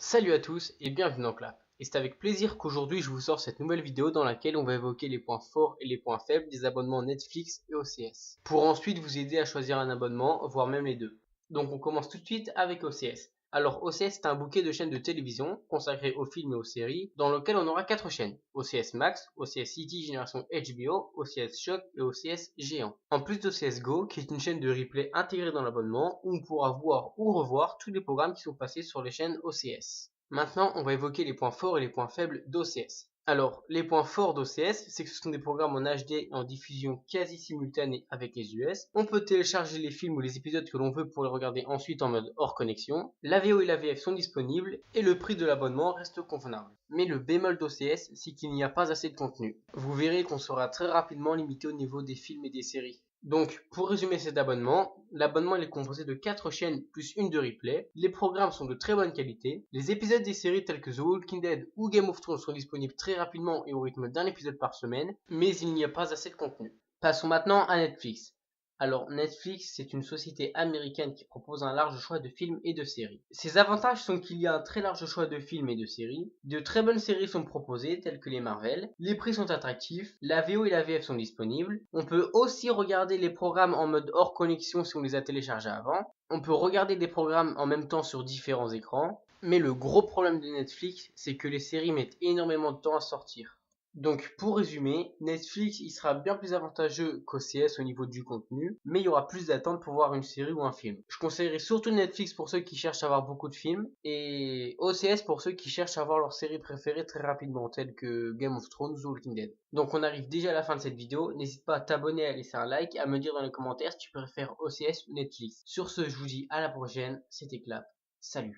Salut à tous et bienvenue dans Clap. Et c'est avec plaisir qu'aujourd'hui je vous sors cette nouvelle vidéo dans laquelle on va évoquer les points forts et les points faibles des abonnements Netflix et OCS, pour ensuite vous aider à choisir un abonnement, voire même les deux. Donc on commence tout de suite avec OCS. Alors OCS c'est un bouquet de chaînes de télévision consacrées aux films et aux séries, dans lequel on aura 4 chaînes, OCS Max, OCS City Génération HBO, OCS Shock et OCS Géant. En plus d'OCS Go, qui est une chaîne de replay intégrée dans l'abonnement, où on pourra voir ou revoir tous les programmes qui sont passés sur les chaînes OCS. Maintenant, on va évoquer les points forts et les points faibles d'OCS. Alors, les points forts d'OCS, c'est que ce sont des programmes en HD en diffusion quasi simultanée avec les US. On peut télécharger les films ou les épisodes que l'on veut pour les regarder ensuite en mode hors connexion. La VO et la VF sont disponibles et le prix de l'abonnement reste convenable. Mais le bémol d'OCS, c'est qu'il n'y a pas assez de contenu. Vous verrez qu'on sera très rapidement limité au niveau des films et des séries. Donc, pour résumer cet abonnement, l'abonnement est composé de 4 chaînes plus une de replay. Les programmes sont de très bonne qualité. Les épisodes des séries telles que The Walking Dead ou Game of Thrones sont disponibles très rapidement et au rythme d'un épisode par semaine, mais il n'y a pas assez de contenu. Passons maintenant à Netflix. Alors, Netflix, c'est une société américaine qui propose un large choix de films et de séries. Ses avantages sont qu'il y a un très large choix de films et de séries. De très bonnes séries sont proposées, telles que les Marvel. Les prix sont attractifs. La VO et la VF sont disponibles. On peut aussi regarder les programmes en mode hors connexion si on les a téléchargés avant. On peut regarder des programmes en même temps sur différents écrans. Mais le gros problème de Netflix, c'est que les séries mettent énormément de temps à sortir. Donc pour résumer, Netflix il sera bien plus avantageux qu'OCS au niveau du contenu, mais il y aura plus d'attente pour voir une série ou un film. Je conseillerais surtout Netflix pour ceux qui cherchent à voir beaucoup de films, et OCS pour ceux qui cherchent à voir leur série préférée très rapidement, telles que Game of Thrones ou Walking Dead. Donc on arrive déjà à la fin de cette vidéo, n'hésite pas à t'abonner, à laisser un like, à me dire dans les commentaires si tu préfères OCS ou Netflix. Sur ce, je vous dis à la prochaine, c'était Clap, salut.